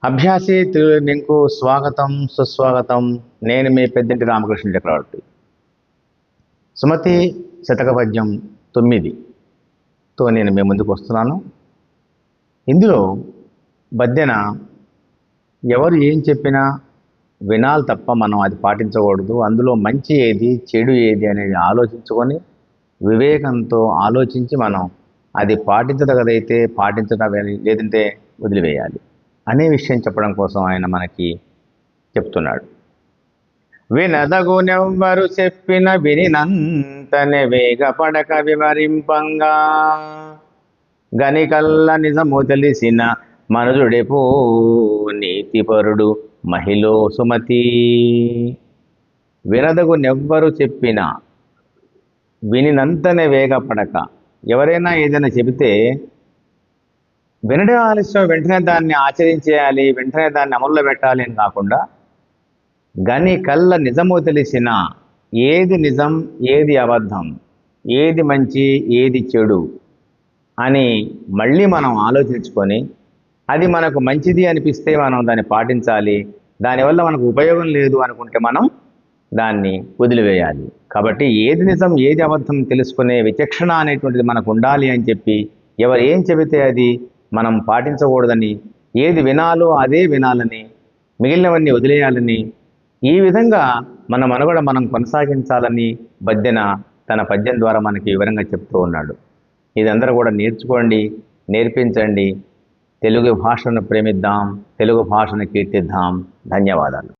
అభ్యాసి Telugu link స్వాగతం సుస్వాగతం. నేను మీ పెద్దంటి రామకృష్ణ చక్రవర్తి. సుమతి శతక పద్యం 9తో నేను మీ ముందుకు వస్తున్నాను. ఇందులో బద్దెన ఎవరు ఏం చెప్పినా వినాలి తప్ప మనం అది పాటించకూడదు. అందులో మంచి ఏది చెడు ఏది అనేది ఆలోచించుకొని వివేకంతో ఆలోచించి మనం అది పాటించదగదైతే పాటించడం, లేదంటే వదిలివేయాలి అనే విషయం చెప్పడం కోసం ఆయన మనకి చెప్తున్నాడు. వినదగునెవ్వరు చెప్పిన వినినంతనే వేగపడక వివరింపంగా, గనికల్ల నిజము తెలిసిన మనుజుడెపో నీతిపరుడు మహిళో సుమతి. వినదగునెవ్వరు చెప్పిన వినినంతనే వేగపడక, ఎవరైనా ఏదైనా చెబితే వినడం ఆలస్యం, వెంటనే దాన్ని ఆచరించేయాలి, వెంటనే దాన్ని అమల్లో పెట్టాలి అని కాకుండా, గని కళ్ళ నిజము తెలిసిన, ఏది నిజం ఏది అబద్ధం, ఏది మంచి ఏది చెడు అని మళ్ళీ మనం ఆలోచించుకొని, అది మనకు మంచిది అనిపిస్తే మనం దాన్ని పాటించాలి, దానివల్ల మనకు ఉపయోగం లేదు అనుకుంటే మనం దాన్ని వదిలివేయాలి. కాబట్టి ఏది నిజం ఏది అబద్ధం తెలుసుకునే విచక్షణ అనేటువంటిది మనకు ఉండాలి అని చెప్పి, ఎవరు ఏం చెబితే అది మనం పాటించకూడదని, ఏది వినాలో అదే వినాలని, మిగిలినవన్నీ వదిలేయాలని, ఈ విధంగా మన మనుగడ మనం కొనసాగించాలని బద్దెన తన పద్యం ద్వారా మనకి వివరంగా చెప్తూ ఉన్నాడు. ఇదందరూ కూడా నేర్చుకోండి, నేర్పించండి. తెలుగు భాషను ప్రేమిద్దాం, తెలుగు భాషను కీర్తిద్దాం. ధన్యవాదాలు.